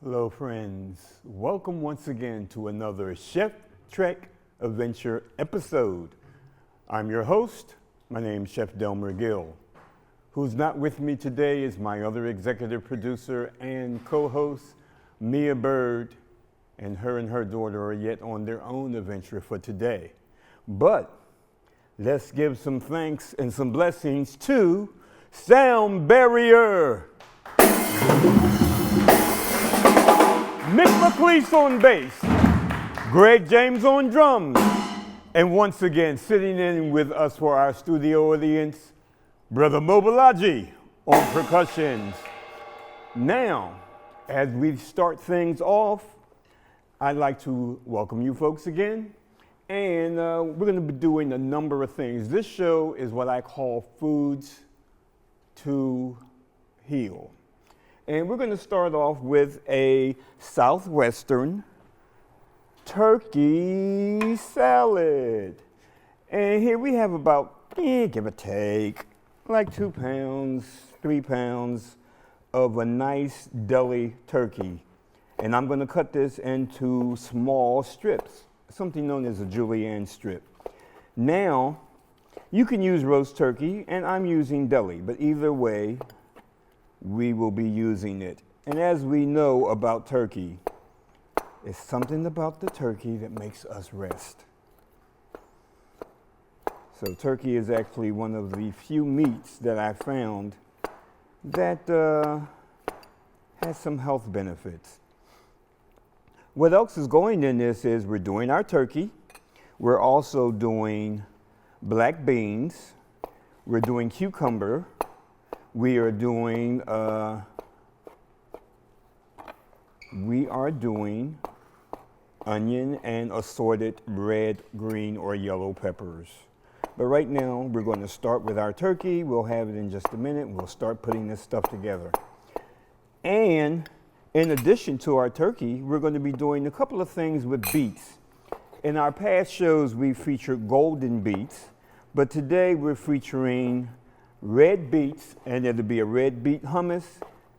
Hello friends, welcome once again to another Chef Trek Adventure episode. I'm your host, my name's Chef Delmer Gill. Who's not with me today is my other executive producer and co-host, Mia Bird, and her daughter are yet on their own adventure for today. But let's give some thanks and some blessings to Sound Barrier. Mick McLeese on bass, Greg James on drums, and once again sitting in with us for our studio audience, Brother Mobilaji on percussions. Now, as we start things off, I'd like to welcome you folks again, and we're going to be doing a number of things. This show is what I call Foods to Heal. And we're going to start off with a Southwestern turkey salad. And here we have about, give or take, like 2 pounds, 3 pounds of a nice deli turkey. And I'm going to cut this into small strips, something known as a julienne strip. Now, you can use roast turkey, and I'm using deli, but either way, we will be using it. And as we know about turkey, it's something about the turkey that makes us rest. So turkey is actually one of the few meats that I found that has some health benefits. What else is going in this is we're doing our turkey. We're also doing black beans. We're doing cucumber. We are doing onion and assorted red, green, or yellow peppers. But right now, we're going to start with our turkey. We'll have it in just a minute. We'll start putting this stuff together. And in addition to our turkey, we're going to be doing a couple of things with beets. In our past shows, we featured golden beets, but today we're featuring red beets, and it'll be a red beet hummus.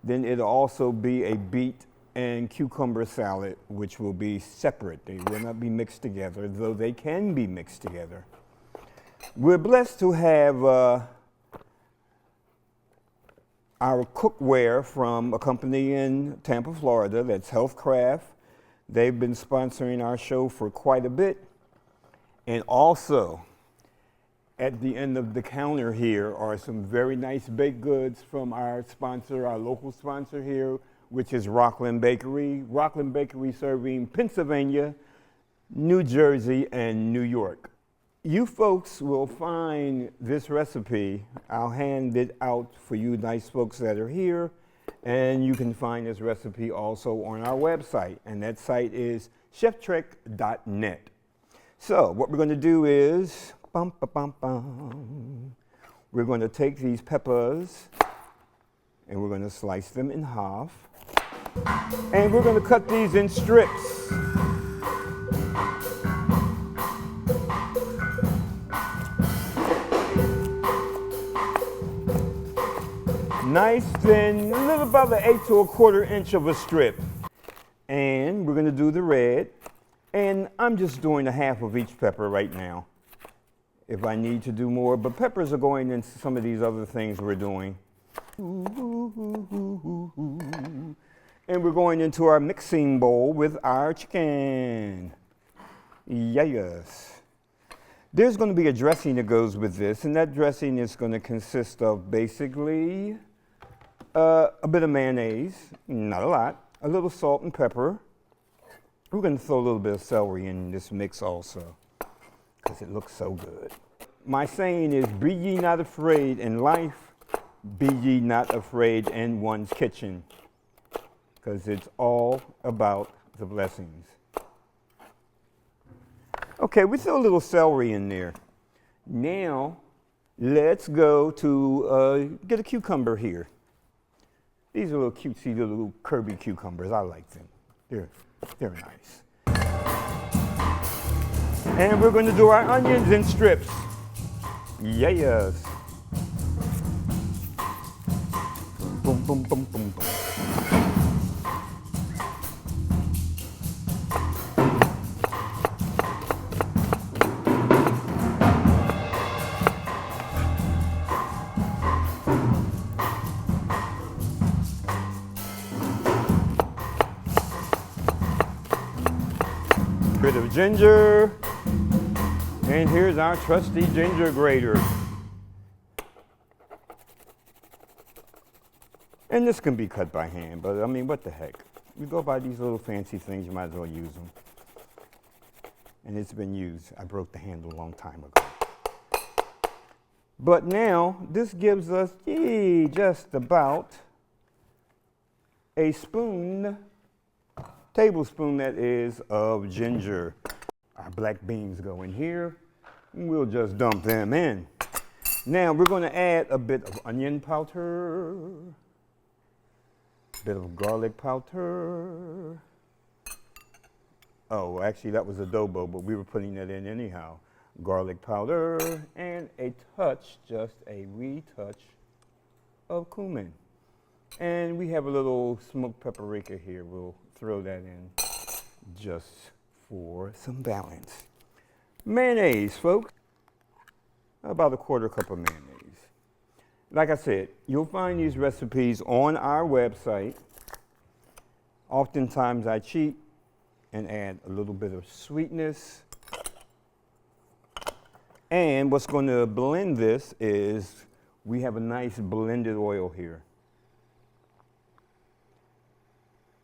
Then it'll also be a beet and cucumber salad, which will be separate. They will not be mixed together, though they can be mixed together. We're blessed to have our cookware from a company in Tampa, Florida, that's Healthcraft. They've been sponsoring our show for quite a bit. And also, at the end of the counter here are some very nice baked goods from our sponsor, our local sponsor here, which is Rockland Bakery. Rockland Bakery serving Pennsylvania, New Jersey, and New York. You folks will find this recipe. I'll hand it out for you nice folks that are here. And you can find this recipe also on our website. And that site is cheftrek.net. So what we're going to do is, we're going to take these peppers and we're going to slice them in half. And we're going to cut these in strips. Nice thin, a little about an 1/8 to 1/4 inch of a strip. And we're going to do the red. And I'm just doing a half of each pepper right now, if I need to do more, but peppers are going into some of these other things we're doing. And we're going into our mixing bowl with our chicken. Yes. There's going to be a dressing that goes with this, and that dressing is going to consist of basically a bit of mayonnaise, not a lot, a little salt and pepper. We're going to throw a little bit of celery in this mix also, because it looks so good. My saying is, be ye not afraid in life, be ye not afraid in one's kitchen, because it's all about the blessings. Okay, we throw a little celery in there. Now, let's go to get a cucumber here. These are little cutesy little Kirby cucumbers. I like them. They're nice. And we're going to do our onions in strips. Yes. Boom, boom, boom, boom, boom. Bit of ginger. And here's our trusty ginger grater. And this can be cut by hand, but I mean, what the heck? You go buy these little fancy things, you might as well use them. And it's been used. I broke the handle a long time ago. But now, this gives us just about a tablespoon that is, of ginger. Our black beans go in here, and we'll just dump them in. Now, we're going to add a bit of onion powder, a bit of garlic powder. Oh, actually, that was adobo, but we were putting that in anyhow. Garlic powder, and a touch, just a wee touch of cumin. And we have a little smoked paprika here. We'll throw that in just for some balance. Mayonnaise, folks. About a quarter cup of mayonnaise. Like I said, you'll find these recipes on our website. Oftentimes I cheat and add a little bit of sweetness. And what's going to blend this is we have a nice blended oil here.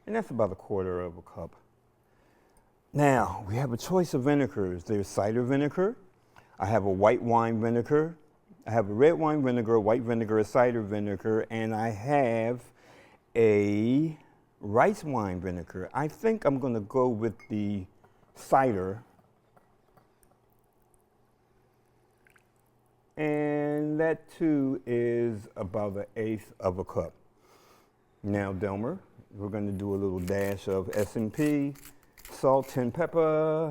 And that's about a quarter of a cup. Now, we have a choice of vinegars. There's cider vinegar. I have a white wine vinegar. I have a red wine vinegar, white vinegar, a cider vinegar, and I have a rice wine vinegar. I think I'm going to go with the cider. And that too is about 1/8 of a cup. Now, Delmer, we're going to do a little dash of S&P, salt and pepper,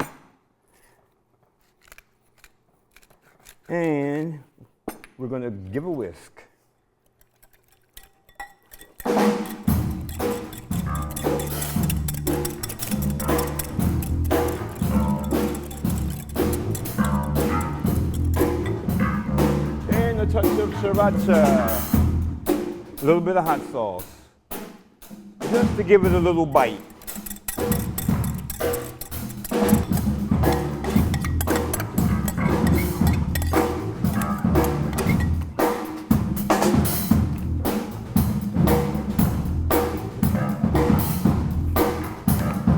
and we're going to give a whisk. A touch of sriracha, a little bit of hot sauce, just to give it a little bite.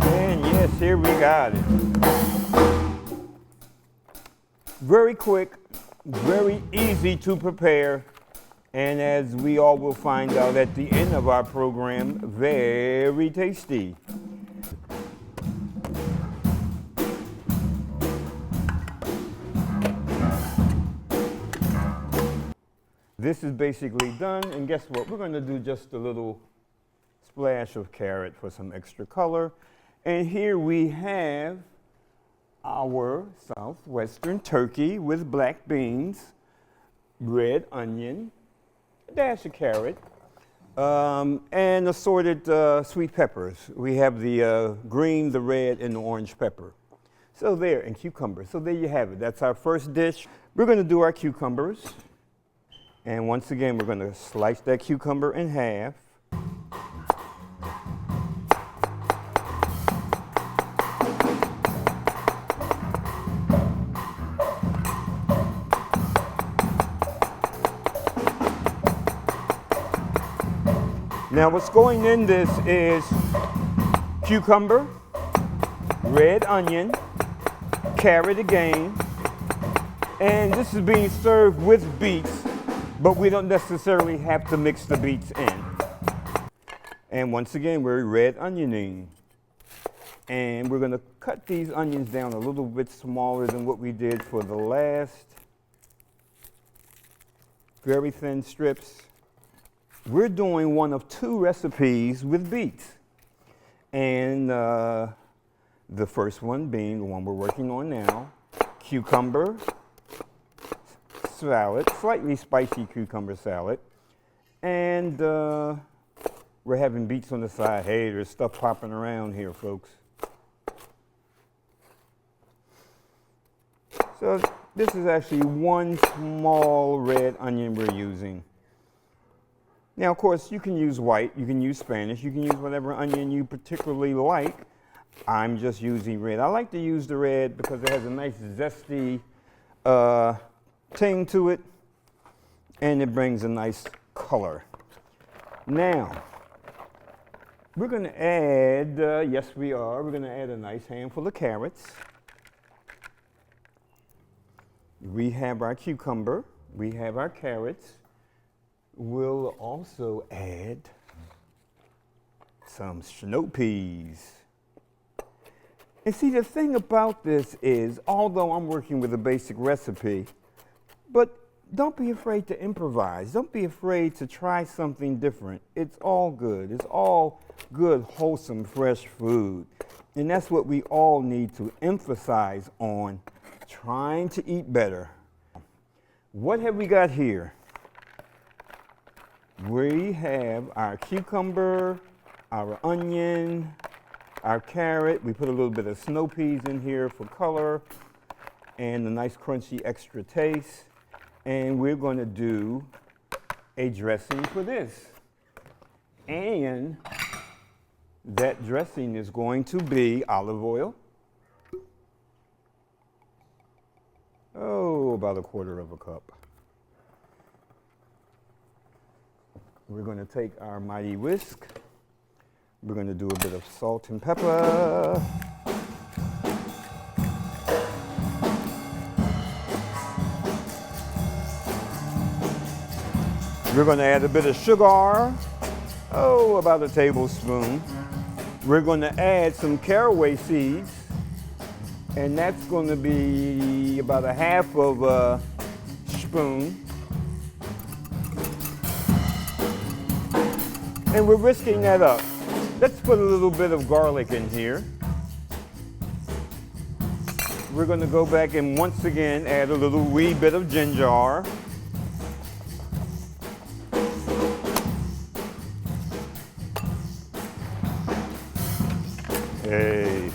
And yes, here we got it. Very quick. Very easy to prepare, and as we all will find out at the end of our program, very tasty. This is basically done, and guess what? We're going to do just a little splash of carrot for some extra color. And here we have our southwestern turkey with black beans, red onion, a dash of carrot, and assorted sweet peppers. We have the green, the red, and the orange pepper. So there, and cucumber. So there you have it. That's our first dish. We're going to do our cucumbers. And once again, we're going to slice that cucumber in half. Now what's going in this is cucumber, red onion, carrot again, and this is being served with beets, but we don't necessarily have to mix the beets in. And once again, we're red onioning. And we're gonna cut these onions down a little bit smaller than what we did for the last. Very thin strips. We're doing one of 2 recipes with beets. And the first one being the one we're working on now, cucumber salad, slightly spicy cucumber salad. And we're having beets on the side. Hey, there's stuff popping around here, folks. So this is actually 1 small red onion we're using. Now, of course, you can use white, you can use Spanish, you can use whatever onion you particularly like. I'm just using red. I like to use the red because it has a nice zesty ting to it, and it brings a nice color. Now, we're going to add, yes we are, we're going to add a nice handful of carrots. We have our cucumber, we have our carrots. We'll also add some snow peas. And see, the thing about this is, although I'm working with a basic recipe, but don't be afraid to improvise. Don't be afraid to try something different. It's all good. It's all good, wholesome, fresh food. And that's what we all need to emphasize on, trying to eat better. What have we got here? We have our cucumber, our onion, our carrot. We put a little bit of snow peas in here for color and a nice crunchy extra taste. And we're going to do a dressing for this. And that dressing is going to be olive oil. Oh, about 1/4 cup. We're going to take our mighty whisk. We're going to do a bit of salt and pepper. We're going to add a bit of sugar. Oh, about 1 tablespoon. We're going to add some caraway seeds. And that's going to be about 1/2 of a spoon. And we're whisking that up. Let's put a little bit of garlic in here. We're going to go back and once again add a little wee bit of ginger. Hey.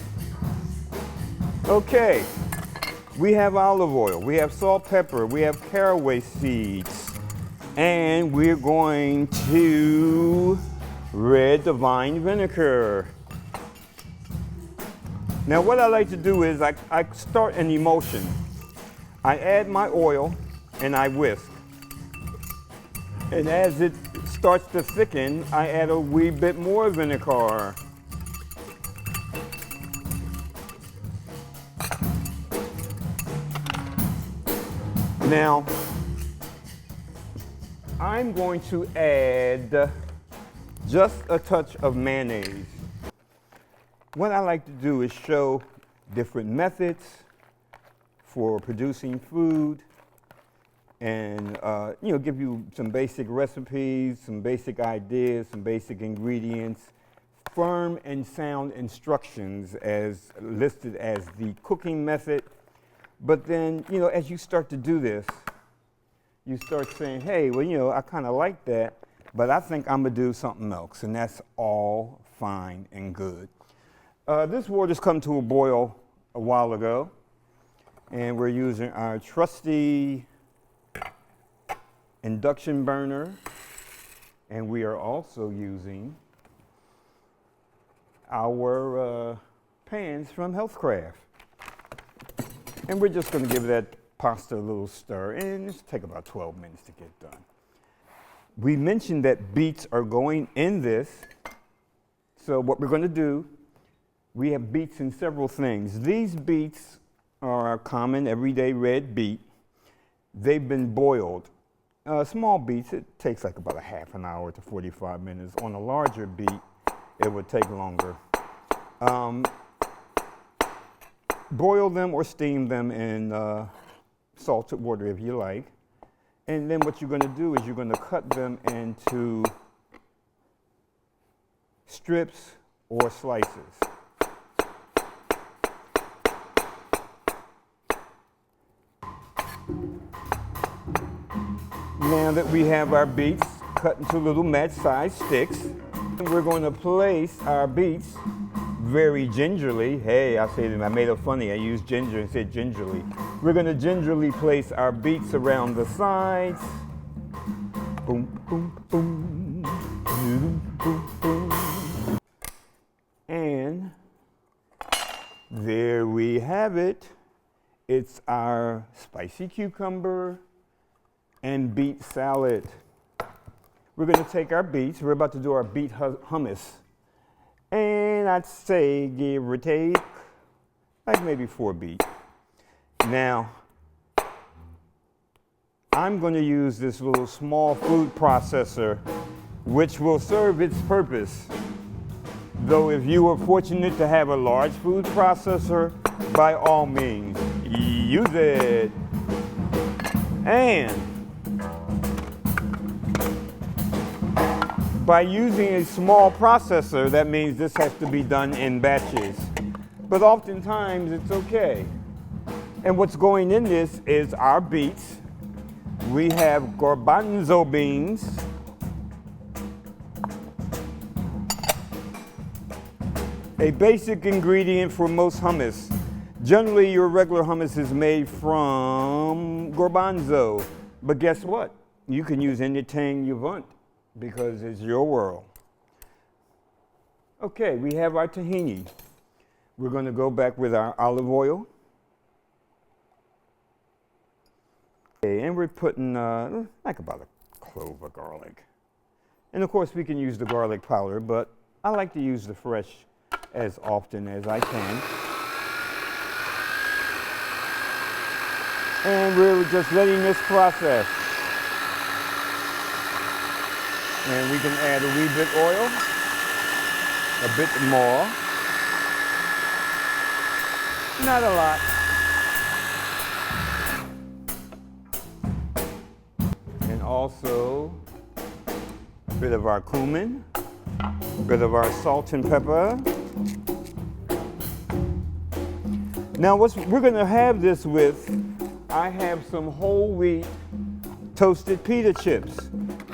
Okay. We have olive oil, we have salt, pepper, we have caraway seeds, and we're going to red divine vinegar. Now what I like to do is I start an emulsion. I add my oil and I whisk. And as it starts to thicken, I add a wee bit more vinegar. Now, I'm going to add just a touch of mayonnaise. What I like to do is show different methods for producing food and give you some basic recipes, some basic ideas, some basic ingredients, firm and sound instructions as listed as the cooking method. But then, as you start to do this, you start saying, hey, well, I kind of like that, but I think I'm going to do something else, and that's all fine and good. This water's come to a boil a while ago, and we're using our trusty induction burner, and we are also using our pans from Healthcraft. And we're just going to give that pasta a little stir, and it's take about 12 minutes to get done. We mentioned that beets are going in this, so what we're going to do, we have beets in several things. These beets are our common everyday red beet. They've been boiled. Small beets, it takes like about 1/2 hour to 45 minutes. On a larger beet, it would take longer. Boil them or steam them in salted water if you like. And then what you're going to do is you're going to cut them into strips or slices. Now that we have our beets cut into little match-sized sticks, we're going to place our beets very gingerly. Hey, I made it funny. I used ginger and said gingerly. We're going to gingerly place our beets around the sides. Boom, boom, boom. Boom, boom, boom. And we have it. It's our spicy cucumber and beet salad. We're going to take our beets. We're about to do our beet hummus. And I'd say give or take like maybe 4 beets. Now, I'm going to use this little small food processor, which will serve its purpose. Though if you were fortunate to have a large food processor, by all means, use it. And by using a small processor, that means this has to be done in batches. But oftentimes it's okay. And what's going in this is our beets. We have garbanzo beans. A basic ingredient for most hummus. Generally, your regular hummus is made from garbanzo. But guess what? You can use anything you want because it's your world. Okay, we have our tahini. We're going to go back with our olive oil. Okay, and we're putting like about a clove of garlic. And of course, we can use the garlic powder, but I like to use the fresh as often as I can. And we're just letting this process. And we can add a wee bit oil, a bit more. Not a lot. And also a bit of our cumin, a bit of our salt and pepper. Now we're going to have this with, I have some whole wheat toasted pita chips,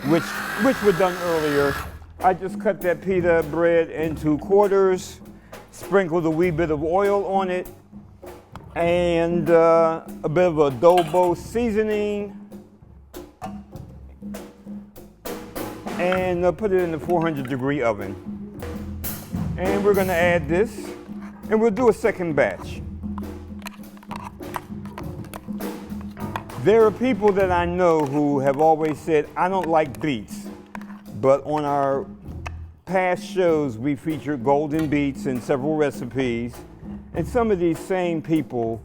which were done earlier. I just cut that pita bread into quarters, sprinkled a wee bit of oil on it, and a bit of adobo seasoning, and put it in the 400-degree oven. And we're going to add this, and we'll do a second batch. There are people that I know who have always said, I don't like beets, but on our past shows, we featured golden beets in several recipes, and some of these same people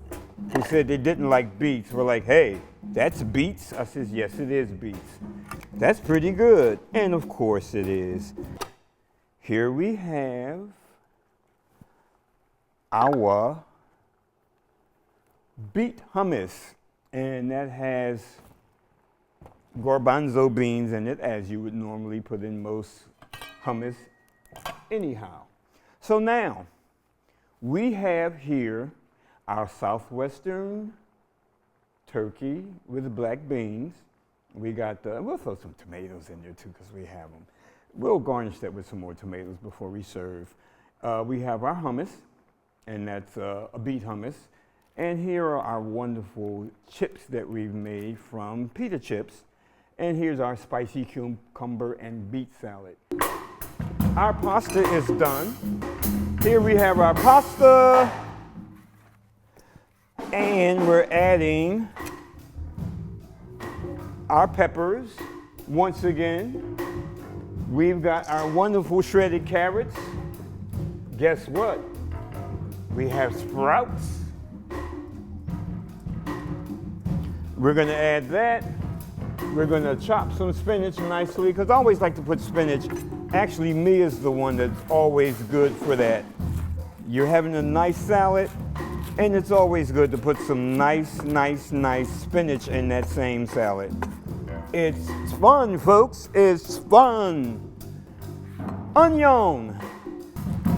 who said they didn't like beets were like, hey, that's beets? I says, yes, it is beets. That's pretty good. And of course it is. Here we have our beet hummus. And that has garbanzo beans in it, as you would normally put in most hummus anyhow. So now, we have here our southwestern turkey with black beans. We got we'll throw some tomatoes in there too because we have them. We'll garnish that with some more tomatoes before we serve. We have our hummus, and that's a beet hummus. And here are our wonderful chips that we've made from pita chips. And here's our spicy cucumber and beet salad. Our pasta is done. Here we have our pasta. And we're adding our peppers. Once again, we've got our wonderful shredded carrots. Guess what? We have sprouts. We're going to add that. We're going to chop some spinach nicely, because I always like to put spinach. Actually, Mia is the one that's always good for that. You're having a nice salad, and it's always good to put some nice spinach in that same salad. It's fun, folks. It's fun. Onion.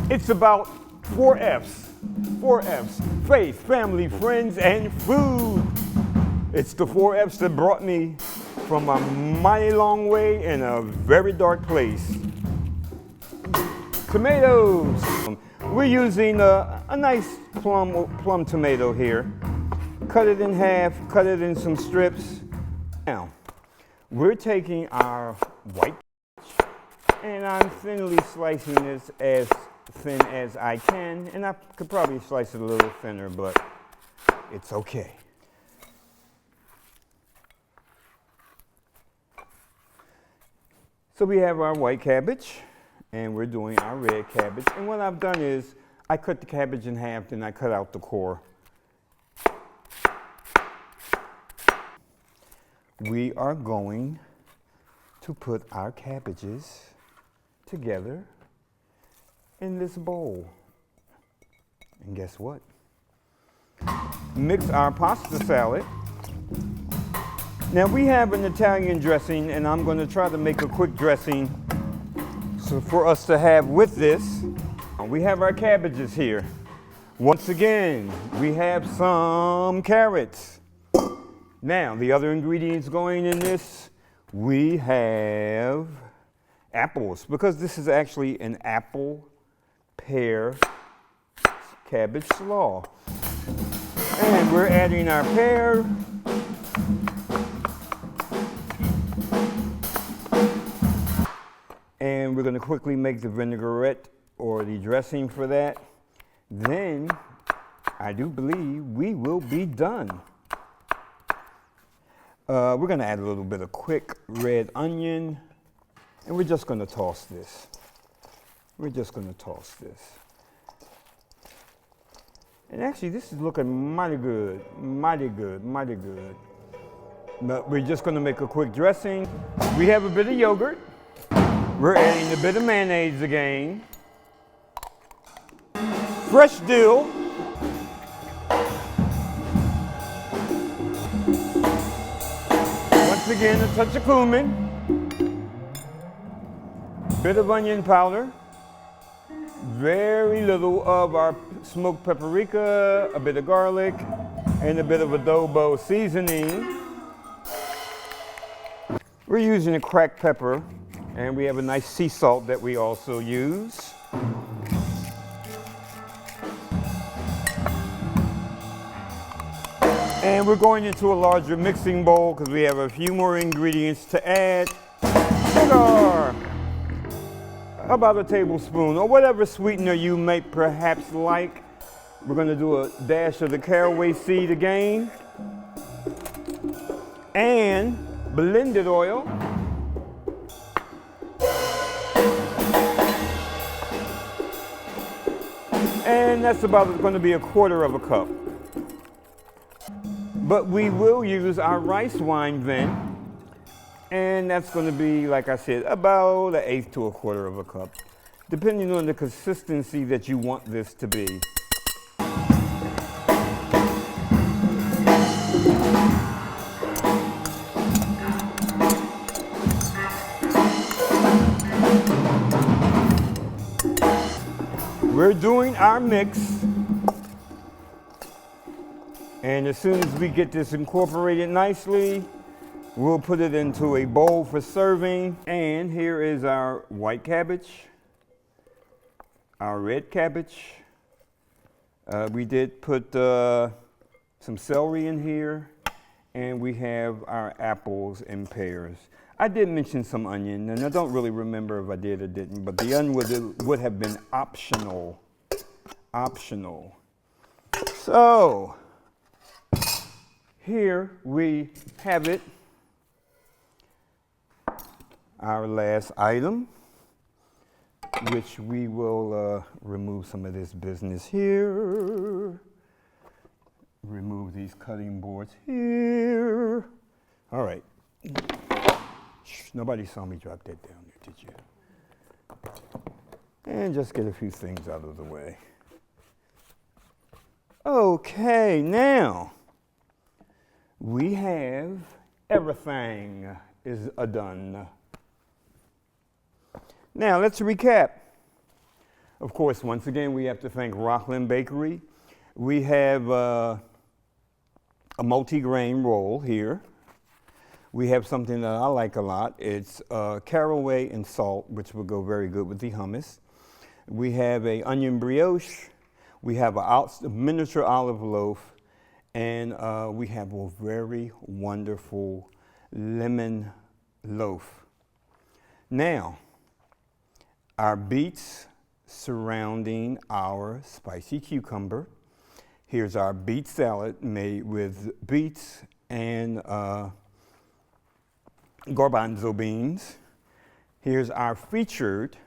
It's about 4 F's. 4 F's. Faith, family, friends, and food. It's the 4 F's that brought me from a mighty long way in a very dark place. Tomatoes. We're using a nice plum tomato here. Cut it in half, cut it in some strips. Now, we're taking our white, and I'm thinly slicing this as thin as I can, and I could probably slice it a little thinner, but it's okay. So we have our white cabbage, and we're doing our red cabbage. And what I've done is I cut the cabbage in half, then I cut out the core. We are going to put our cabbages together in this bowl. And guess what? Mix our pasta salad. Now we have an Italian dressing, and I'm going to try to make a quick dressing so for us to have with this. We have our cabbages here. Once again, we have some carrots. Now, the other ingredients going in this, we have apples, because this is actually an apple pear cabbage slaw. And we're adding our pear. And we're going to quickly make the vinaigrette or the dressing for that. Then, I do believe we will be done. We're going to add a little bit of quick red onion, and we're just going to toss this. We're just going to toss this. And actually, this is looking mighty good, mighty good, mighty good. But we're just going to make a quick dressing. We have a bit of yogurt. We're adding a bit of mayonnaise again. Fresh dill. Once again, a touch of cumin. Bit of onion powder. Very little of our smoked paprika, a bit of garlic, and a bit of adobo seasoning. We're using a cracked pepper, and we have a nice sea salt that we also use. And we're going into a larger mixing bowl because we have a few more ingredients to add. Sugar! About a tablespoon, or whatever sweetener you may perhaps like. We're going to do a dash of the caraway seed again. And blended oil. And that's about going to be 1/4 cup. But we will use our rice wine then. And that's going to be, like I said, about 1/8 to 1/4 cup, depending on the consistency that you want this to be. We're doing our mix. And as soon as we get this incorporated nicely, we'll put it into a bowl for serving. And here is our white cabbage, our red cabbage. We did put some celery in here, and we have our apples and pears. I did mention some onion, and I don't really remember if I did or didn't, but the onion would have been optional. Optional. So, here we have it. Our last item, which we will remove some of this business here. Remove these cutting boards here. All right. Shh, nobody saw me drop that down there, did you? And just get a few things out of the way. Okay, now we have everything is done. Now let's recap. Of course, once again, we have to thank Rockland Bakery. We have a multi-grain roll here. We have something that I like a lot. It's caraway and salt, which will go very good with the hummus. We have a onion brioche. We have a miniature olive loaf, and we have a very wonderful lemon loaf. Now, our beets, surrounding our spicy cucumber. Here's our beet salad made with beets and garbanzo beans. Here's our featured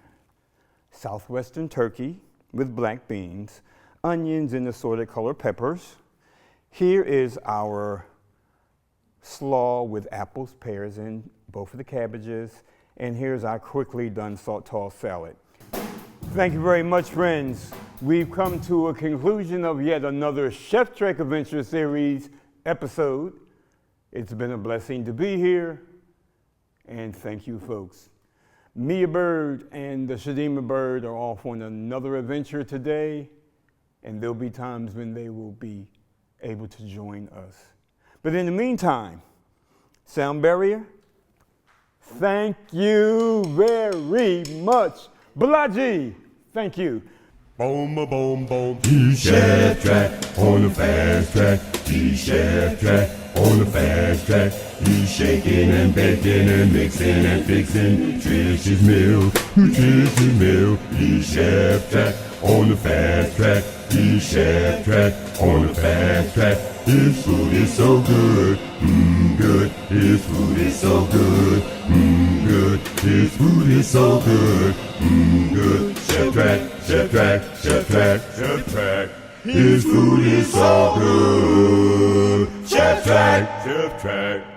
southwestern turkey with black beans, onions and assorted colored peppers. Here is our slaw with apples, pears, and both of the cabbages. And here's our quickly done salt tossed salad. Thank you very much, friends. We've come to a conclusion of yet another Chef Trek Adventure Series episode. It's been a blessing to be here, and thank you, folks. Mia Bird and the Shadima Bird are off on another adventure today, and there'll be times when they will be able to join us. But in the meantime, sound barrier, thank you very much. Balaji, thank you. Boom, a boom, boom. He's Chef Track on the fast track. He's Chef Track on the fast track. He's shaking and baking and mixing and fixing nutritious meal, nutritious meal. He's Chef Track on the fast track. He's Chef Track on the fast track. His food is so good, good. His food is so good, good. His food is so good, good. Chef Track, Chef Track, Chef Track, Chef Track. His food is so good. Chef Track, Chef Track.